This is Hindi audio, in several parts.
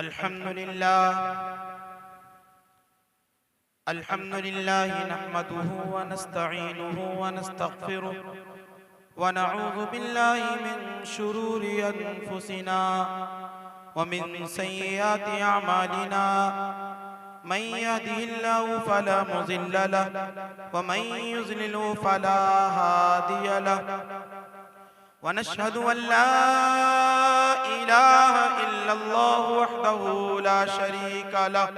अल्हम्दुलिल्लाह नहमदुहु व नस्तईनुहु व नस्तगफिरुह व नऊज़ु बिल्लाहि मिन शुरूरि अनफुसिना व मिन सय्यिआति अमालिना मन यहदिहिल्लाहु फला मुज़िल्ल लहु व मन युज़लिलहु फला हादिय लहु व नशहदु अन ला इलाहा इल्लल्लाहु वहदहु ला शरीका लहु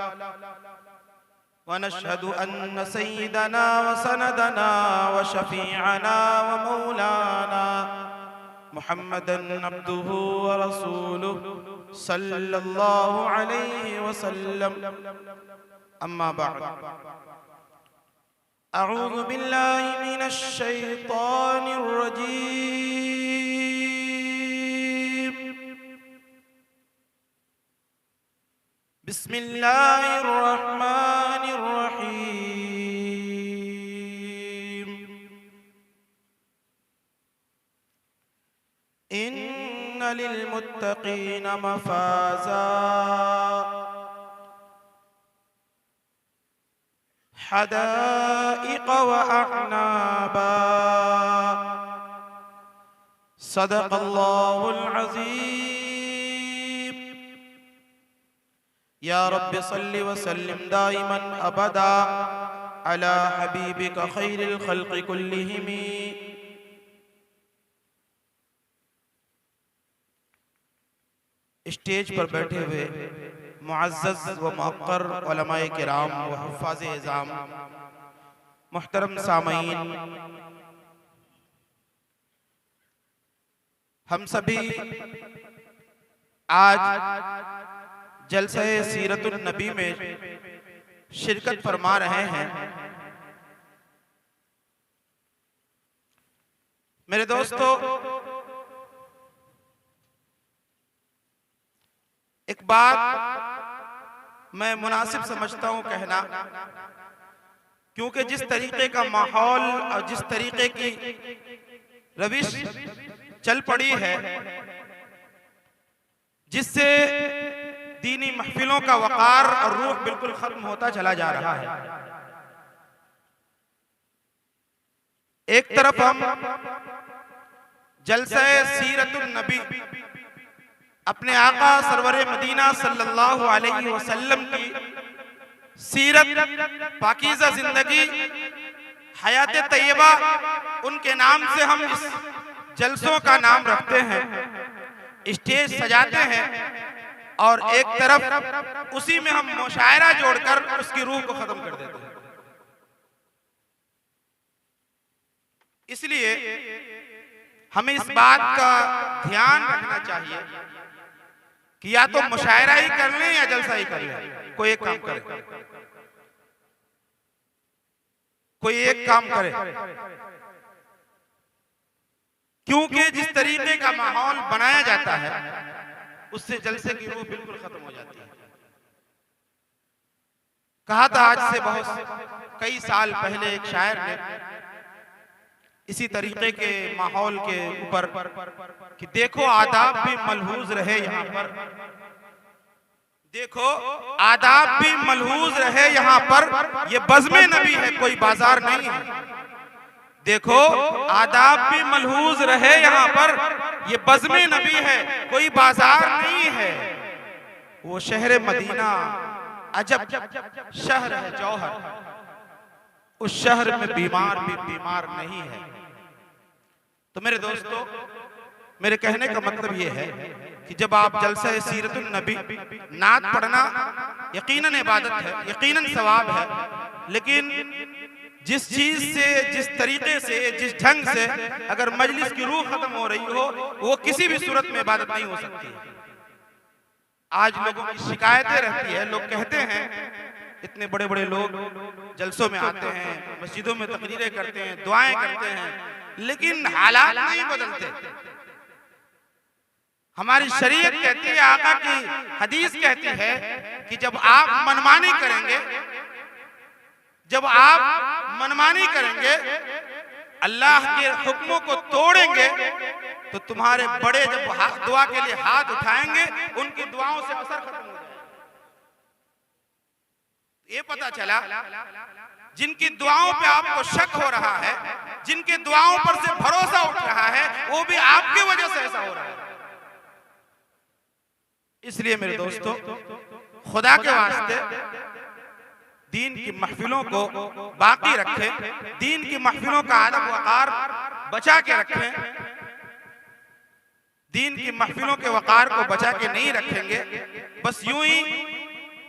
व नशहदु अन्न सय्यिदना व सनदना व शफीअना व मौलाना मुहम्मदन अब्दुहु व रसूलुहु सल्लल्लाहु अलैहि वसल्लम। अम्मा बअद, अऊज़ु बिल्लाहि मिनश शैतानिर रजीम। बिस्मिल्लाहिर रहमानिर रहीम। इन्न लिलमुत्तकीन मफाज़ा हदाइक़ व अअनाबा। सदक़ल्लाहुल अज़ीम। या रब्बि सल्लि व सल्लिम दाइमन अबदा अला हबीबिका खैरिल खल्क़ि कुल्लिहिम। स्टेज पर बैठे हुए मुअज़्ज़ज़ व मुअक्कर उलमाए किराम व हुफ़्फ़ाज़े इज़ाम, मुहतरम सामईन, हम सभी आज जलसे सीरतुन नबी में शिरकत फरमा रहे हैं। मेरे दोस्तों, एक बात मैं मुनासिब समझता हूं कहना, क्योंकि जिस तरीके का माहौल और जिस तरीके की रविश चल पड़ी है, जिससे दीनी महफिलों का वक़ार और रूह बिल्कुल खत्म होता चला जा रहा है। एक तरफ हम जलसा सीरतुन नबी अपने आका सरवरे मदीना सल्लल्लाहु अलैहि वसल्लम की सीरत, पाकीज़ा जिंदगी, हयात तैयबा, उनके नाम से हम इस जलसों का नाम रखते हैं, स्टेज सजाते हैं और एक तरफ उसी में हम मुशायरा जोड़कर उसकी रूह को खत्म कर देते हैं। इसलिए हमें इस बात का ध्यान रखना चाहिए कि या तो मुशायरा ही कर लें या जलसा ही कर लें। कोई एक काम करे, कोई एक काम करे, क्योंकि जिस तरीके का माहौल बनाया जाता है उससे जलसे की रूह बिल्कुल खत्म हो जाती है। कहा था आज से बहुत कई साल पहले एक शायर ने इसी तरीके के माहौल के ऊपर कि देखो आदाब भी मलहूज रहे यहाँ पर, देखो आदाब भी मलहूज रहे यहाँ पर, ये बज़्मे नबी है कोई बाजार नहीं है। देखो आदाब भी मलहूज रहे यहाँ पर, ये बज़्मे नबी है कोई बाजार नहीं है। वो शहर मदीना अजब शहर है जौहर, उस शहर में बीमार भी बीमार नहीं है। तो मेरे दोस्तों, मेरे कहने का मतलब ये है कि जब आप जलसा सीरतुन नबी, नात पढ़ना यकीनन इबादत है, यकीनन सवाब है, लेकिन जिस चीज से, जिस तरीके से, जिस ढंग से अगर मजलिस की रूह खत्म हो रही हो, वो किसी भी सूरत में इबादत नहीं हो सकती। आज लोगों की शिकायतें रहती है, लोग कहते हैं इतने बड़े बड़े लोग जलसों में आते हैं, मस्जिदों में तकरीरें करते हैं, दुआएं करते हैं, लेकिन हालात नहीं बदलते। हमारी शरीयत कहती है, आका की हदीस कहती है कि जब आप मनमानी करेंगे, जब आप मनमानी करेंगे, अल्लाह के हुक्मों को तोड़ेंगे, तो तुम्हारे बड़े जब दुआ के लिए हाथ उठाएंगे, उनकी दुआओं से असर खत्म हो जाएगा। ये पता चला जिनकी दुआओं पे आपको शक हो रहा है, जिनके दुआओं पर से भरोसा उठ रहा है, वो भी आपकी वजह से ऐसा हो रहा है। इसलिए मेरे दोस्तों, खुदा के वास्ते दीन की महफिलों को बाकी रखें, दीन की महफिलों का अदब वक़ार बचा के रखें। दीन की महफिलों के वक़ार को बचा के नहीं रखेंगे, बस यूं ही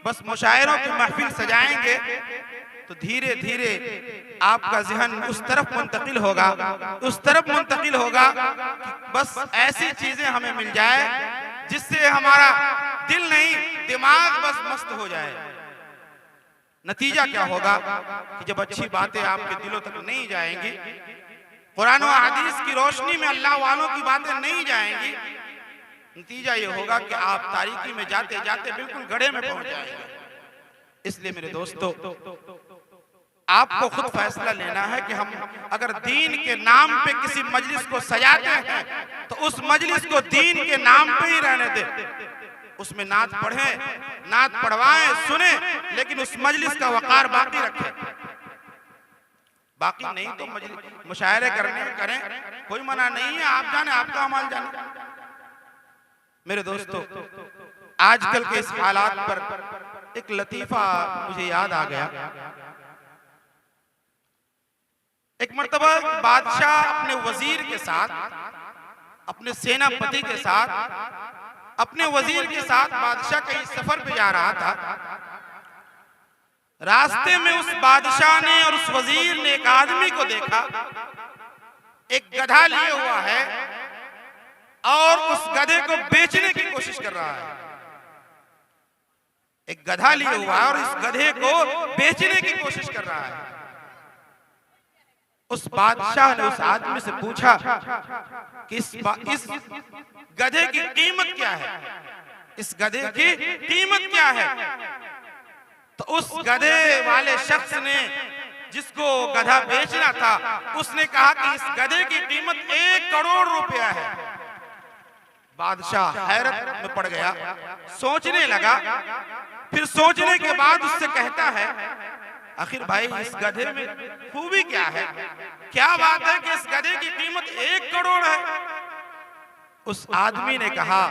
बस मुशायरों की महफिल सजाएंगे, तो धीरे धीरे आपका ज़हन उस तरफ मुंतकिल होगा, उस तरफ मुंतकिल होगा कि बस ऐसी चीजें हमें मिल जाए जिससे हमारा दिल नहीं दिमाग बस मस्त हो जाए। नतीजा क्या होगा कि जब अच्छी बातें आपके दिलों तक नहीं जाएंगी, कुरान और हदीस की रोशनी में अल्लाह वालों की बातें नहीं जाएंगी, नतीजा ये होगा कि आप तारीकी में जाते जाते बिल्कुल गड्ढे में पहुंच जाएंगे। इसलिए मेरे दोस्तों, आपको खुद फैसला लेना है कि हम अगर दीन के नाम पे किसी मजलिस को सजाते हैं तो उस मजलिस को दीन के नाम पे ही रहने दें। उसमें नात पढ़ें, नात पढ़वाएं, सुने, लेकिन उस मजलिस का वक़ार बाकी रखें। बाकी नहीं तो मजलिस मुशायरे करने करें, कोई मना नहीं है, आप जाने, आपका अमल जाने। मेरे दोस्तों, आजकल के इस हालात पर एक लतीफा मुझे याद आ गया। एक मर्तबा बादशाह अपने वजीर के साथ, अपने सेनापति के साथ, अपने वजीर के साथ बादशाह कहीं सफर पे जा रहा था। रास्ते में उस बादशाह ने और उस वजीर ने एक आदमी को देखा, एक गधा लिए हुआ है और उस गधे को बेचने की कोशिश कर रहा है। एक गधा लिए हुआ है और इस गधे को बेचने की कोशिश कर रहा है। उस बादशाह ने उस आदमी से पूछा कि इस गधे की कीमत क्या है, इस गधे की कीमत क्या है। तो उस गधे वाले शख्स ने, जिसको गधा बेचना था, उसने कहा कि इस गधे की कीमत 1 करोड़ रुपया है। बादशाह हैरत में पड़ गया, सोचने लगा। फिर सोचने के बाद उससे कहता है, आखिर भाई इस गधे में खूबी क्या है, क्या बात है कि इस गधे की कीमत 1 करोड़ है। उस आदमी ने कहा,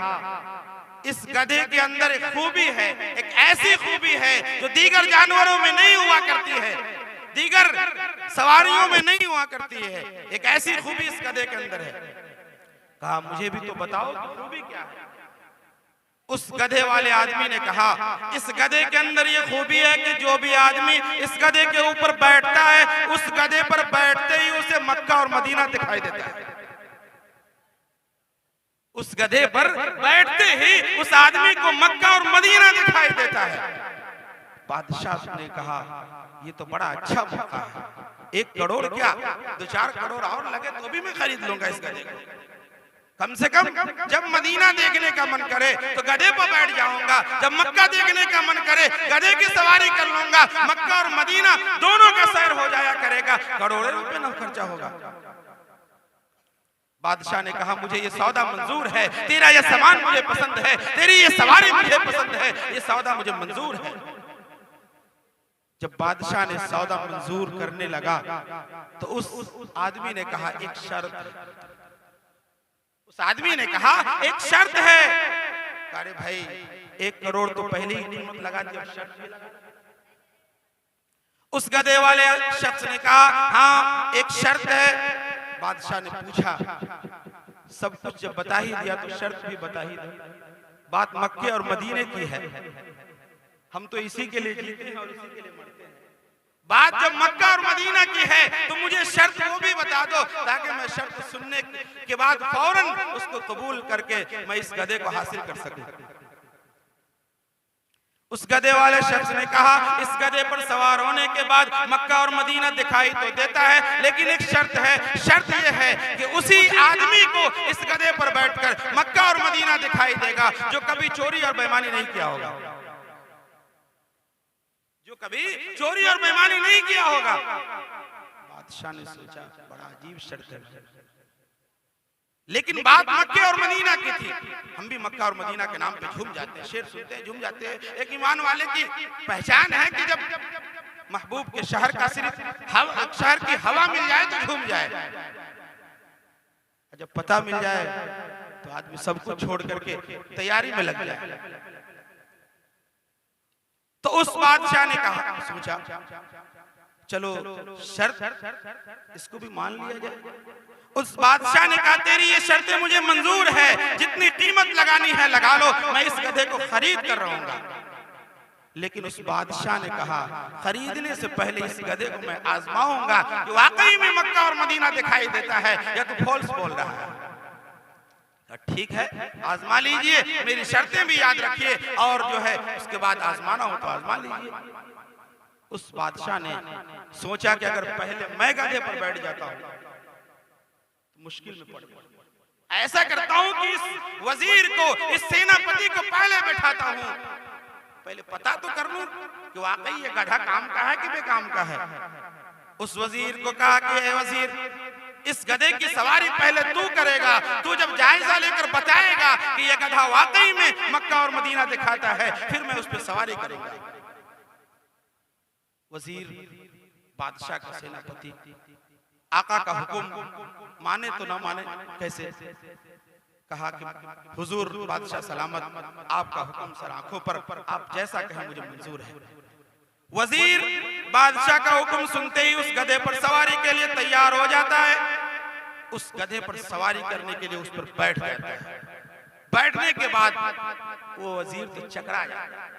इस गधे के अंदर एक खूबी है, एक ऐसी खूबी है जो दीगर जानवरों में नहीं हुआ करती है, दीगर सवारियों में नहीं हुआ करती है। एक ऐसी खूबी इस गधे के अंदर है। कहा, मुझे भी तो बताओ खूबी क्या है। उस गधे वाले आदमी ने कहा, इस गधे के अंदर ये खूबी है कि जो भी आदमी इस गधे के ऊपर बैठता है, उस गधे पर बैठते ही उसे मक्का और मदीना दिखाई देता है। उस गधे पर बैठते ही उस आदमी को मक्का और मदीना दिखाई देता है। बादशाह ने कहा, ये तो बड़ा अच्छा मौका है। 1 करोड़ क्या, 2-4 करोड़ और लगे तो भी मैं खरीद लूंगा इस गधे को। कम से कम जब मदीना देखने का मन करे तो गधे पर बैठ जाऊंगा, जब मक्का देखने का मन करे गधे की सवारी कर लूंगा। मक्का और मदीना दोनों का सैर हो जाया करेगा, करोड़ों रुपए ना खर्चा होगा। बादशाह ने कहा, मुझे ये सौदा मंजूर है, तेरा ये सामान मुझे पसंद है, तेरी ये सवारी मुझे पसंद है, ये सौदा मुझे मंजूर है। जब बादशाह ने सौदा मंजूर करने लगा तो उस आदमी ने कहा, एक शर्त। उस आदमी ने कहा, एक शर्त है। अरे भाई 1 करोड़ तो पहले ही कीमत लगा दी, शर्त भी लगा। उस गधे वाले शख्स ने कहा, हाँ एक शर्त है। बादशाह ने पूछा, सब कुछ जब बता ही दिया तो शर्त भी बता ही दी। बात मक्के और मदीने की है, हम तो इसी के लिए जीते हैं और इसी के लिए मरते हैं। बात जब मक्का और मदीना की है तो मुझे शर्त वो भी बता दो, ताकि मैं शर्त सुनने के बाद फौरन उसको कबूल करके मैं इस गधे को हासिल कर सकूं। उस गधे वाले शख्स ने कहा, इस गधे पर सवार होने के बाद मक्का और मदीना दिखाई तो देता है, लेकिन एक शर्त है। शर्त यह है कि उसी आदमी को इस गधे पर बैठकर मक्का और मदीना दिखाई देगा जो कभी चोरी और बेईमानी नहीं किया होगा, जो कभी चोरी और बेईमानी नहीं किया होगा। बादशाह ने सोचा, बड़ा अजीब शर्त है, लेकिन बात मक्के और मदीना की थी। हम भी मक्का और मदीना के नाम पे झूम जाते हैं, शेर सुनते हैं झूम जाते हैं। एक ईमान वाले की पहचान है कि जब महबूब के शहर का सिर्फ शहर की हवा मिल जाए तो झूम जाए, जब पता मिल जाए तो आदमी सब कुछ छोड़ करके तैयारी में लग जाए। तो उस बादशाह ने कहा, सोचा चलो शर्त इसको भी मान लिया जाए। उस बादशाह ने कहा, तेरी ये शर्तें मुझे मंजूर है, जितनी कीमत लगानी है लगा लो, मैं इस गधे को खरीद कर रहूंगा। लेकिन उस बादशाह ने कहा, खरीदने से पहले इस गधे को मैं आजमाऊंगा कि वाकई में मक्का और मदीना दिखाई देता है या तू फॉल्स बोल रहा है। ठीक है, आजमा लीजिए, मेरी शर्तें भी याद रखिए, और जो है उसके बाद आजमाना हो तो आजमा लीजिए। उस बादशाह ने सोचा कि अगर पहले मैं गधे पर बैठ जाता हूं तो मुश्किल में पड़ जाऊंगा। ऐसा करता हूं कि इस वजीर को, इस सेनापति को पहले बैठाता हूं, पहले पता तो कर लूं कि वाकई ये गधा काम का है कि बेकाम का है। उस वजीर को कहा कि ए वजीर, इस गधे की सवारी पहले तू करेगा, तू जब जायजा लेकर बताएगा कि यह गधा वाकई में मक्का और मदीना दिखाता है, फिर मैं उस पर सवारी करूंगा। वजीर बादशाह का सेनापति आका का हुक्म माने तो ना माने कैसे, कहा कि हुजूर बादशाह सलामत, आपका हुक्म सर आंखों पर, आप जैसा कहें मुझे मंजूर है। वजीर बादशाह का हुक्म सुनते ही उस गधे पर सवारी के लिए तैयार हो जाता है। उस गधे पर सवारी करने के लिए उस पर बैठ जाता है। बैठने के बाद वो वजीर तो चकरा जाता है,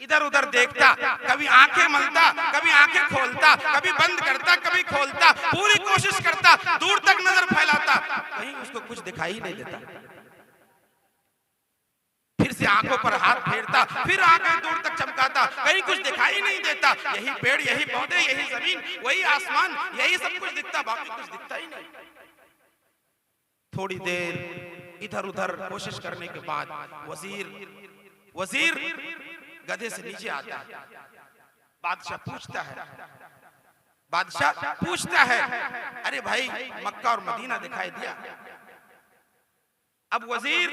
इधर उधर देखता, कभी आंखें मलता, कभी आंखें खोलता, कभी बंद करता, कभी खोलता, पूरी कोशिश करता, दूर तक नजर फैलाता, कहीं उसको कुछ दिखाई नहीं देता। फिर से आंखों पर हाथ फेरता, फिर आंखें दूर तक चमकाता, कहीं कुछ दिखाई नहीं देता। यही पेड़, यही पौधे, यही जमीन, वही आसमान, यही सब कुछ दिखता, बाकी कुछ दिखता ही नहीं। थोड़ी देर इधर उधर कोशिश करने के बाद वजीर गधे से नीचे आता है। बादशाह पूछता है, अरे भाई मक्का और मदीना दिखाई दिया? अब वजीर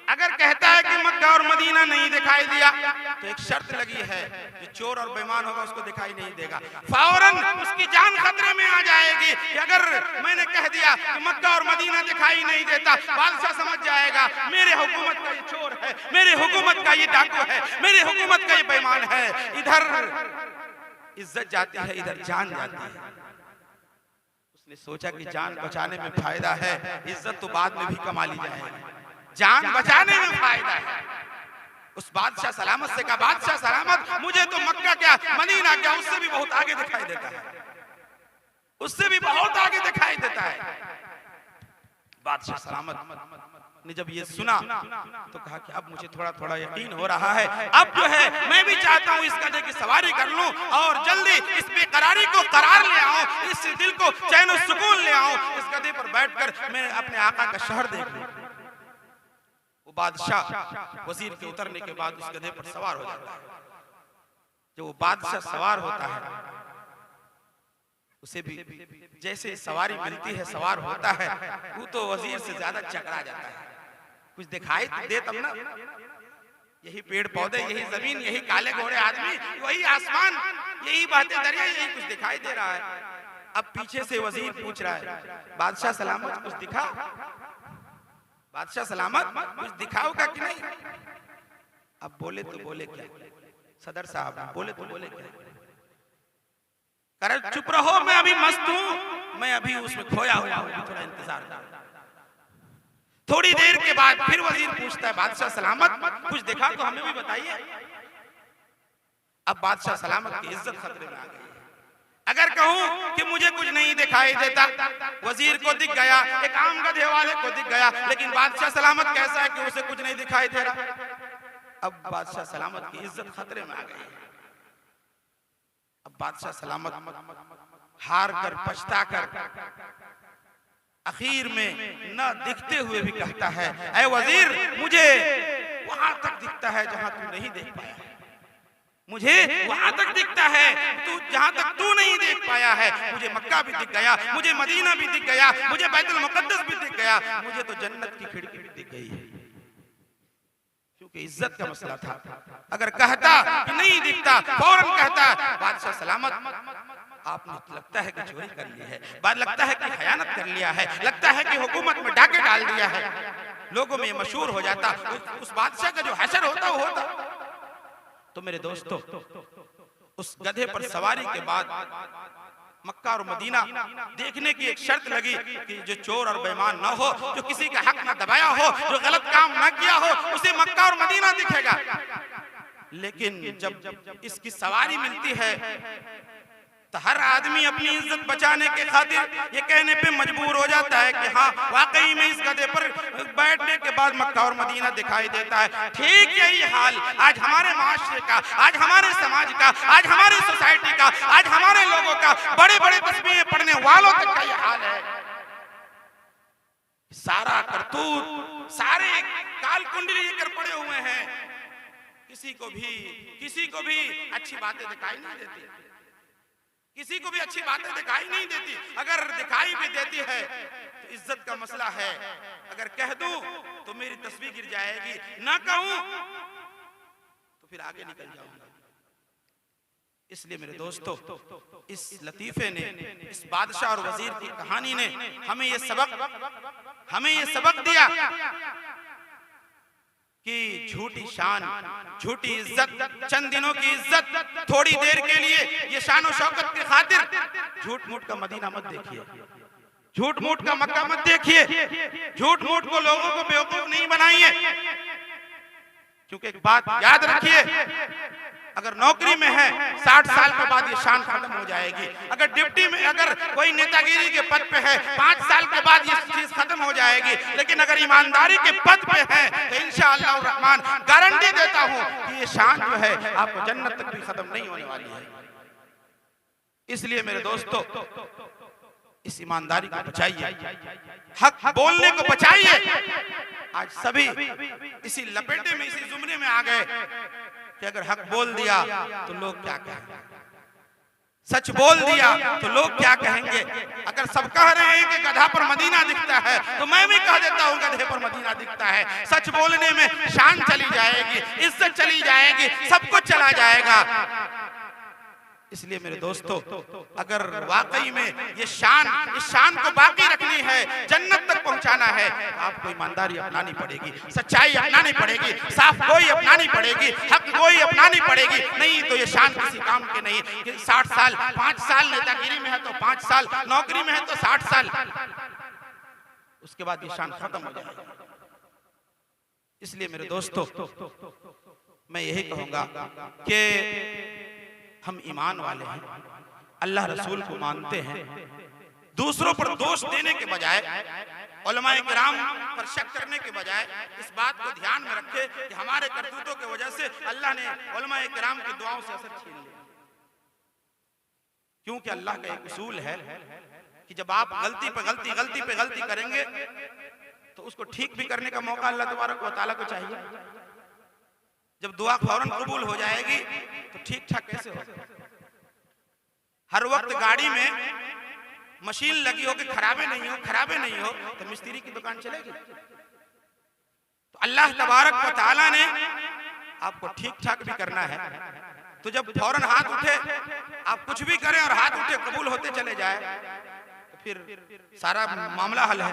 अगर कहता है कि मक्का और मदीना नहीं दिखाई दिया तो एक शर्त लगी है, जो चोर और बेईमान होगा उसको दिखाई नहीं देगा, फौरन उसकी जान खतरे में आ जाएगी। कि अगर मैंने कह दिया कि मक्का और मदीना दिखाई नहीं देता, बादशाह समझ जाएगा मेरे हुकूमत का ये चोर है, मेरे हुकूमत का ये डाकू है, मेरे हुकूमत का ये बेईमान है। इधर इज्जत जाती है, इधर जान जाती है। उसने सोचा कि जान बचाने में फायदा है, इज्जत तो बाद में भी कमा ली जाएगी, जान बचाने में फायदा है। उस बादशाह सलामत से कहा, बादशाह सलामत, मुझे तो मक्का क्या मदीना क्या उससे भी बहुत आगे दिखाई देता है, उससे भी बहुत आगे दिखाई देता है। बादशाह सलामत ने जब ये सुना तो कहा कि अब मुझे थोड़ा थोड़ा यकीन हो रहा है, अब जो है मैं भी चाहता हूं इस गधे की सवारी कर लूं और जल्दी इस बेकरारी को करार ले आऊं, इस दिल को चैन और सुकून ले आऊं, इस गधे पर बैठकर मैं अपने आका का शहर देख लूं। वो बादशाह वजीर के उतरने के बाद उस गधे पर सवार हो जाता है। जब वो बादशाह सवार होता है, उसे भी जैसे सवारी मिलती है, सवार होता है, वो तो वजीर से ज्यादा चकरा जाता है। कुछ दिखाई दे तब ना, यही पेड़ पौधे, यही जमीन, यही काले घोड़े आदमी, वही आसमान, यही बहते दरिया, यही कुछ दिखाई दे रहा है। अब पीछे से वजीर पूछ रहा है, बादशाह सलामत कुछ दिखा, बादशाह सलामत कुछ दिखाओगा कि नहीं? अब बोले तो बोले क्या, सदर साहब बोले तो बोले क्या, करे चुप रहो, मैं अभी मस्त हूं, मैं अभी उसमें खोया हुआ हूं, थोड़ा इंतजार करो। थोड़ी देर के बाद फिर वजीर पूछता है, बादशाह सलामत कुछ दिखा तो हमें भी बताइए। अब बादशाह सलामत की इज्जत खतरे में आ गई है। अगर कहूं कि मुझे कुछ नहीं दिखाई देता, वजीर को दिख गया, एक आम गधे वाले को दिख गया, लेकिन बादशाह सलामत कैसा है कि उसे कुछ नहीं दिखाई दे रहा। अब बादशाह सलामत की इज्जत खतरे में आ गई है। अब बादशाह सलामत हार कर, पछता कर, आखिर में न दिखते हुए भी कहता है, ऐ वजीर मुझे वहां तक दिखता है जहां तू नहीं देख पाया। मुझे वहां तक दिखता है, तू जहां तक तू नहीं देख पाया है। मुझे मक्का भी दिख गया, मुझे मदीना भी दिख गया, मुझे बैतुल मुकद्दस भी दिख गया, मुझे तो जन्नत की खिड़की भी दिख गई है। क्योंकि इज्जत का मसला था। अगर कहता कि नहीं दिखता, फौरन कहता बादशाह सलामत, आपने लगता है कि चोरी कर ली है, लगता है कि खयानत कर लिया है, लगता है कि हुकूमत में डाके डाल दिया है, लोगों में मशहूर हो जाता, उस बादशाह का जो हशर होता वो होता। तो मेरे दोस्तों, उस गधे पर सवारी के बाद मक्का और मदीना देखने की एक शर्त लगी कि जो चोर और बेईमान न हो, जो किसी का हक न दबाया हो, जो गलत काम न किया हो, उसे मक्का और मदीना दिखेगा। लेकिन जब इसकी सवारी मिलती है तो हर आदमी अपनी इज्जत बचाने के खातिर ये कहने पे मजबूर हो जाता है कि हाँ, वाकई में इस गधे पर बैठने के बाद मक्का और मदीना दिखाई देता है। ठीक यही हाल आज हमारे माशरे का, आज हमारे समाज का, आज हमारी सोसाइटी का, आज हमारे लोगों का, बड़े बड़े तस्वीरें पढ़ने वालों तक का ये हाल है। सारा करतूत, सारे काल कुंडली लेकर पड़े हुए हैं। किसी को भी अच्छी बातें दिखाई नहीं देती, किसी को भी अच्छी बातें दिखाई नहीं देती। अगर दिखाई भी देती है तो इज्जत का मसला है। अगर कह दूं तो मेरी तस्वीर गिर जाएगी, ना कहूं तो फिर आगे निकल जाऊंगा। इसलिए मेरे दोस्तों, इस लतीफे ने, इस बादशाह और वजीर की कहानी ने हमें ये सबक दिया कि झूठी शान, झूठी इज्जत, चंद दिनों की इज्जत, थोड़ी देर के लिए ये शान और शौकत की खातिर झूठ मूठ का मदीना मत देखिए, झूठ मूठ का मक्का मत देखिए, झूठ मूठ को लोगों को बेवकूफ नहीं बनाइए। क्योंकि एक बात याद रखिए, अगर नौकरी में है 60 साल के बाद ये शान खत्म हो जाएगी। अगर डिप्टी में, अगर कोई नेतागिरी के पद पे है 5 साल के बाद ये चीज खत्म हो जाएगी। लेकिन अगर ईमानदारी के पद पे है तो इंशाअल्लाह रहमान गारंटी देता हूं कि ये शान जो है आपको जन्नत तक भी खत्म नहीं होने वाली है। इसलिए मेरे दोस्तों, इस ईमानदारी को बचाइए, हक बोलने को बचाइए। आज सभी इसी लपेटे में, इसी जुमरे में आ गए कि अगर हक बोल दिया तो लोग क्या कहेंगे, सच बोल दिया तो लोग क्या कहेंगे। अगर सब कह रहे हैं कि गधा पर मदीना दिखता है तो मैं भी कह देता हूं गधे पर मदीना दिखता है। सच बोलने में शान चली जाएगी, इज्जत चली जाएगी, सब कुछ चला जाएगा। इसलिए मेरे दोस्तों, अगर वाकई में ये शान, इस शान को बाकी रखनी है, जन्नत तक पहुंचाना है, तो आपको ईमानदारी अपनानी पड़ेगी, सच्चाई अपनानी पड़ेगी, साफ गोई अपनानी पड़ेगी, हक गोई अपनानी पड़ेगी। नहीं तो ये शान किसी काम के नहीं। 60 साल, 5 साल नेतागिरी में है तो 5 साल, नौकरी में है तो 60 साल, उसके बाद ये शान खत्म हो जाएगी। इसलिए मेरे दोस्तों, मैं यही कहूंगा कि हम ईमान वाले हैं, अल्लाह रसूल को मानते हैं। दूसरों पर दोष देने के बजाय, उलमाए किराम पर शक करने के बजाय इस बात को ध्यान में रखे कि हमारे करतूतों की वजह से अल्लाह ने उलमाए किराम की दुआओं से असर छीन लिया। क्योंकि अल्लाह का एक उसूल है कि जब आप गलती पे गलती करेंगे तो उसको ठीक भी करने का मौका अल्लाह तबारक व तआला को चाहिए। जब दुआ फौरन कबूल हो जाएगी तो ठीक ठाक कैसे हो? हर वक्त गाड़ी में मशीन लगी हो कि खराबे नहीं हो तो मिस्त्री की दुकान चलेगी? तो अल्लाह तबारक व तआला ने आपको ठीक ठाक भी करना है। तो जब फौरन हाथ उठे, आप कुछ भी करें और हाथ उठे कबूल होते चले जाए तो फिर सारा मामला हल है।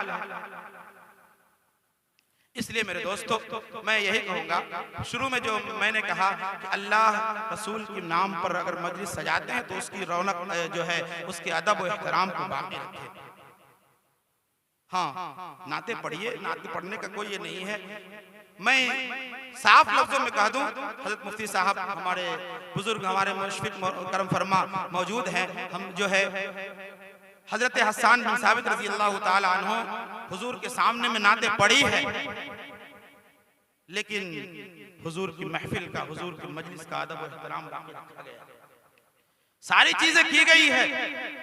इसलिए मेरे दोस्तों, मैं यही कहूंगा, शुरू में जो मैंने कहा कि अल्लाह रसूल के नाम पर अगर मजलिस सजाते हैं तो उसकी रौनक जो है, उसके अदब और एहतराम को बाकी रखें। हाँ, नाते पढ़िए, नाते पढ़ने का कोई ये नहीं है। मैं साफ लफ्जों में कह दूं, हजरत मुफ्ती साहब हमारे बुजुर्ग, हमारे मुशफिक करम फरमा मौजूद हैं। हम जो है हजरत हसन बिन साबित रजी अल्लाह ताला अन्हु हुजूर के सामने में नाते पढ़ी है, लेकिन हुजूर की महफिल का, हुजूर की मजलिस का अदब और एहतराम बाकी रखा गया। सारी चीजें की गई है।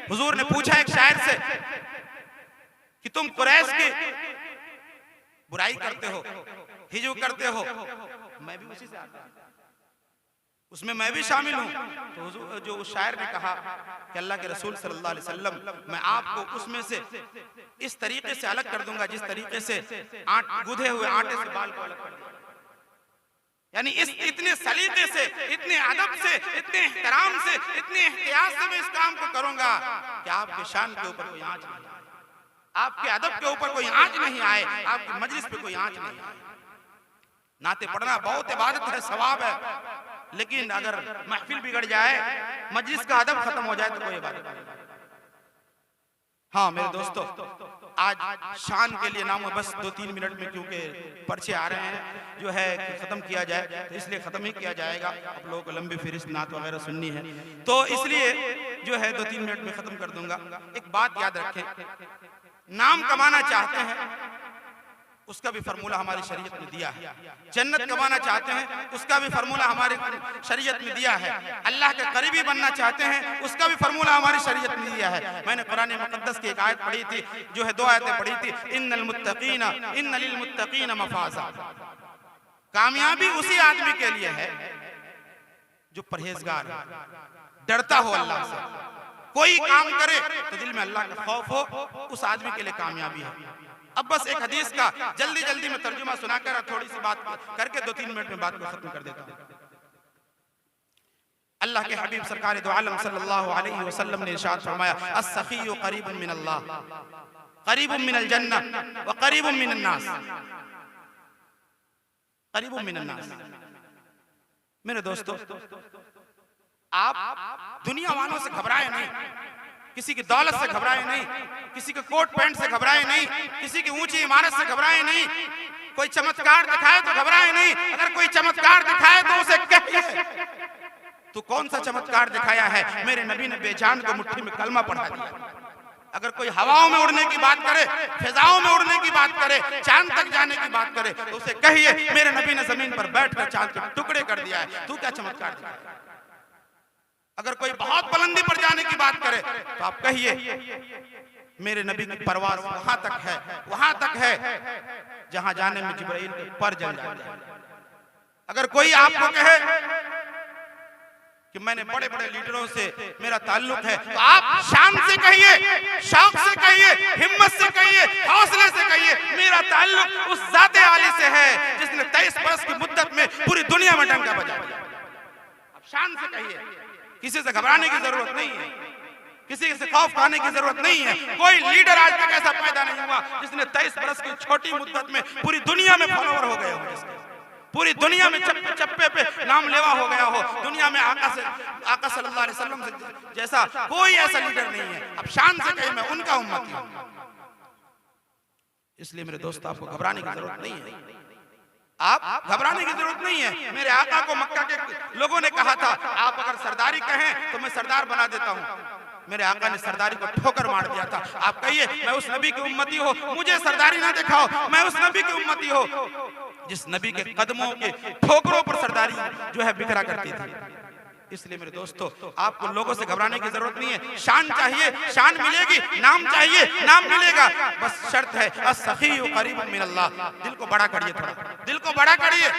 हुजूर ने पूछा एक शायर से कि तुम कुरैश की बुराई करते हो, हिजू करते हो, मैं भी उसी से आता हूं। उसमें मैं भी शामिल हूँ। तो जो उस शायर ने कहा कि अल्लाह के रसूल सल्लल्लाहु अलैहि वसल्लम, मैं आपको उसमें से इस तरीके से अलग कर दूंगा जिस तरीके से गुधे हुए आटे से बाल को अलग कर दिया। यानी इस इतने सलीके से, इतने अदब से, इतने एहतराम से, इतने एहतियात से मैं इस काम को करूंगा कि आपके शान के ऊपर कोई आंच नहीं आए, आपके अदब के ऊपर कोई आंच नहीं आए, आपकी मजलिस पे कोई आंच नहीं आए। नाते पढ़ना बहुत इबादत है, सवाब है, लेकिन अगर महफिल बिगड़ जाए, मजलिस का अदब खत्म हो जाए तो कोई इबादत नहीं। हाँ मेरे दोस्तों, आज शान के लिए नाम बस 2-3 मिनट में, क्योंकि पर्चे आ रहे हैं जो है कि खत्म किया जाए, तो इसलिए खत्म ही किया जाएगा। आप लोगों को लंबी फिरिस्त नात वगैरह सुननी है, तो इसलिए जो है 2-3 मिनट में खत्म कर दूंगा। एक बात याद रखें, नाम कमाना चाहते हैं उसका भी फॉर्मूला हमारी शरीयत में दिया है। जन्नत कमाना चाहते हैं उसका भी फॉर्मूला हमारी शरीयत में दिया है। अल्लाह के करीबी बनना चाहते हैं उसका भी फॉर्मूला हमारी शरीयत में दिया है। मैंने कुरान मुक़द्दस की एक आयत पढ़ी थी, जो है 2 आयतें पढ़ी थी, इन्नल मुत्तकीना इन्न लिल मुत्तकीना मफाज़ा। कामयाबी उसी आदमी के लिए है जो परहेजगार है, डरता हो अल्लाह से, कोई काम करे तो दिल में अल्लाह का खौफ हो, उस आदमी के लिए कामयाबी है। अब बस एक हदीस का जल्दी में तर्जुमा सुनाकर थोड़ी सी बात करके 2-3 मिनट में बात को खत्म कर देता हूं। अल्लाह के हबीब सरकार दो आलम सल्लल्लाहु अलैहि वसल्लम ने इरशाद फरमाया, अस्सखीयु करीबुन मिनल्लाह करीबुन मिनल जन्नह व करीबुन मिनन नास, करीबुन मिनन नास। मेरे दोस्तों, आप दुनिया वालों से घबराए नहीं, किसी की दौलत से घबराए नहीं, किसी के कोट पैंट से घबराए नहीं, किसी की ऊंची इमारत से घबराए नहीं, कोई चमत्कार दिखाए तो घबराए नहीं। अगर कोई चमत्कार दिखाए तो उसे कहिए, तू कौन सा चमत्कार दिखाया है? मेरे नबी ने बेजान को मुट्ठी में कलमा पढ़ा दिया। अगर कोई हवाओं में उड़ने की बात करे, फिजाओं में उड़ने की बात करे, चांद तक जाने की बात करे, तो उसे कहिए मेरे नबी ने जमीन पर बैठकर चांद के टुकड़े कर दिया है, तू क्या चमत्कार दिखाया? अगर कोई बहुत बुलंदी पर जाने की बात करे तो आप कहिए मेरे नबी की परवाज़ वहां तक है जहां जाने में जिब्राइल के पर जल जाते हैं। अगर कोई आपको कहे कि मैंने बड़े बड़े लीडरों से मेरा ताल्लुक है, तो आप शान से कहिए, शौक से कहिए, हिम्मत से कहिए, हौसले से कहिए, मेरा ताल्लुक उस ज़ाते आली से है जिसने 23 वर्ष की मुद्दत में पूरी दुनिया में डंका बजाया। आप शान से कहिए, किसी से घबराने की जरूरत नहीं है, किसी से खौफ खाने की जरूरत नहीं है। कोई लीडर आज तक ऐसा पैदा नहीं हुआ जिसने 23 वर्ष की छोटी मुद्दत में पूरी दुनिया में फॉलोवर हो गए हो, पूरी दुनिया में चप्पे चप्पे पे नाम लेवा हो गया हो। दुनिया में आका सल्लल्लाहु अलैहि वसल्लम से जैसा कोई ऐसा लीडर नहीं है। अब शान से कहे मैं उनका उम्मती हूं। इसलिए मेरे दोस्त, आपको घबराने की जरूरत नहीं है, आप घबराने की जरूरत नहीं है। मेरे आका को मक्का के लोगों ने कहा था, आप अगर सरदारी कहें तो मैं सरदार बना देता हूं। मेरे आका ने सरदारी को ठोकर मार दिया था। आप कहिए मैं उस नबी की उम्मती हो, मुझे सरदारी ना दिखाओ, मैं उस नबी की उम्मती हो जिस नबी के कदमों के ठोकरों पर सरदारी जो है बिखरा करती थी। इसलिए मेरे दोस्तों, आपको लोगों से घबराने की जरूरत नहीं है। शान चाहिए, शान मिलेगी, नाम चाहिए, नाम मिलेगा। बस शर्त है अस्सखीयु करीबुन मिनल्लाह। दिल को बड़ा करिए, थोड़ा दिल को बड़ा करिए,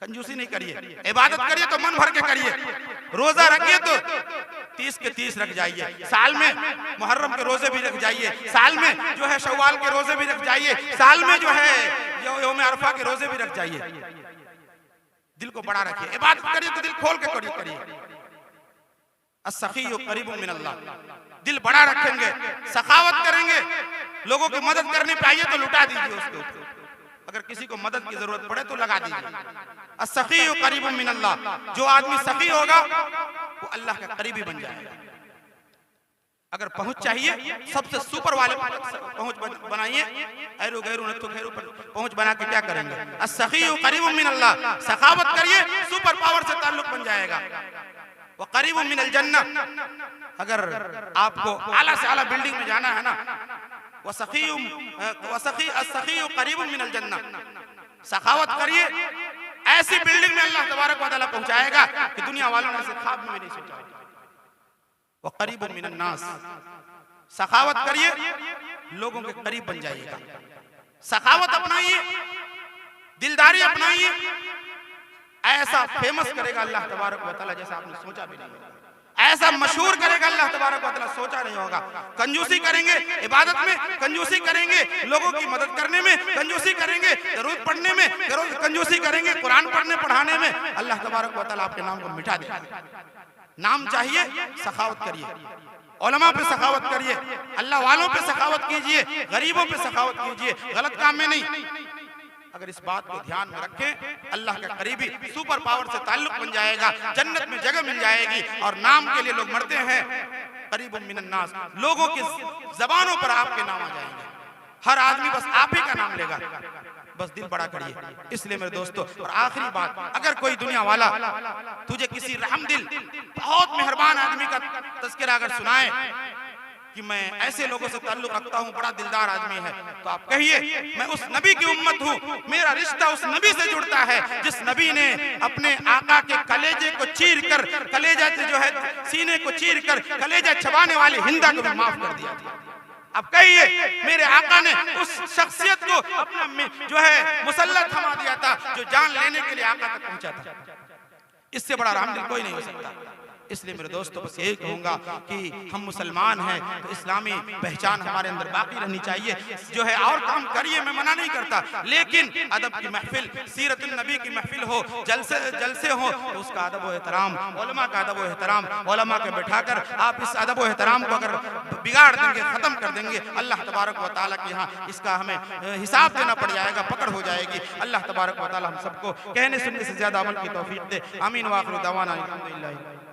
कंजूसी नहीं करिए। इबादत करिए तो मन भर के करिए। रोजा रखिए तो 30 के 30 रख जाइए, साल में मुहर्रम के रोजे भी रख जाइए, साल में जो है शव्वाल के रोजे भी रख जाइए, साल में जो है यौम अरफा के रोजे भी रख जाइए। दिल को बड़ा रखिए, इबादत करिए तो दिल खोल के करिए। अस्सखीयु करीबुन मिनल्लाह। दिल बड़ा रखेंगे, सखावत करेंगे, लोगों की मदद करनी चाहिए तो लुटा दीजिए उसके ऊपर, अगर किसी को मदद की जरूरत पड़े तो लगा दीजिए। अस्सखीयु करीबुन मिनल्लाह। जो आदमी सखी होगा वो अल्लाह का करीबी बन जाएगा। अगर पहुंच चाहिए, सबसे सुपर वाले पहुंच बनाइए, ऐरू गैरू नत्थु खैरू पर पहुंच बना के क्या करेंगे? अस्सखीयु करीबुन मिनल्लाह। सखावत करिए, सुपर पावर से ताल्लुक बन जाएगा। व करीबुन मिनल जन्नह। अगर आपको आला से आला बिल्डिंग में जाना है ना, अस्सखीयु करीबुन मिनल जन्नह। सखावत करिए, ऐसी बिल्डिंग में अल्लाह तबारक व तआला पहुंचाएगा कि दुनिया वालों ने इसे ख्वाब में भी नहीं सोचा। वो करीबुन मिनन नास। सखावत करिए, लोगों के करीब बन जाइएगा। सखावत अपनाइए, दिलदारी अपनाइए, ऐसा फेमस करेगा अल्लाह तबारक व तआला जैसा आपने सोचा भी नहीं होगा, ऐसा मशहूर करेगा अल्लाह तबारक व तआला सोचा नहीं होगा। कंजूसी करेंगे इबादत में, कंजूसी करेंगे लोगों की मदद करने में, कंजूसी करेंगे दरूद पढ़ने में, कंजूसी करेंगे कुरान पढ़ने पढ़ाने में, अल्लाह तबारक व तआला आपके नाम को मिटा देगा। नाम चाहिए, सखावत करिए, उलमा पे सखावत करिए, अल्लाह वालों पे सखावत कीजिए, गरीबों पे सखावत कीजिए, गलत काम में नहीं। अगर इस बात को ध्यान में रखें, अल्लाह का करीबी सुपर पावर से ताल्लुक बन जाएगा, जन्नत में जगह मिल जाएगी। और नाम के लिए लोग मरते हैं, करीबुम मिनन नास, लोगों की जबानों पर आपके नाम आ जाएंगे, हर आदमी बस आप ही का नाम लेगा। बस दिल बड़ा करिए। इसलिए मेरे दोस्तों, और आखिरी बात, अगर कोई दुनिया वाला तुझे किसी रहमदिल बहुत मेहरबान आदमी का तज़किरा अगर सुनाए कि मैं ऐसे लोगों से ताल्लुक रखता हूँ, बड़ा दिलदार आदमी है, तो आप कहिए मैं उस नबी की उम्मत हूँ, मेरा रिश्ता उस नबी से जुड़ता है जिस नबी ने अपने आका के कलेजे को चीर कर, कलेजा से जो है सीने को चीर कर कलेजा चबाने वाली हिंदा को भी माफ कर दिया था। अब कहिए मेरे आका ने उस शख्सियत को अपना जो है मुसल्लत थमा दिया था जो जान लेने के लिए आका तक पहुंचा था। इससे बड़ा रहमदिल कोई नहीं हो सकता। इसलिए मेरे दोस्तों बस यही कहूंगा कि हम मुसलमान हैं तो इस्लामी पहचान हमारे अंदर बाकी रहनी चाहिए। जो है और काम करिए, मैं मना नहीं करता, लेकिन अदब की महफिल, सीरतुन नबी की महफिल हो, जलसे हो, तो उसका अदब व एहतराम, उलमा का अदब व एहतराम, उलमा के बैठाकर आप इस अदब व एहतराम को अगर बिगाड़ देंगे, खत्म कर देंगे, अल्लाह तबारक व तआला के यहाँ इसका हमें हिसाब देना पड़ जाएगा, पकड़ हो जाएगी। अल्लाह तबारक व तआला हम सबको कहने सुनने से ज्यादा अमल की तौफीक दे। आमीन व आखिर दावाना अल्हम्दुलिल्लाह।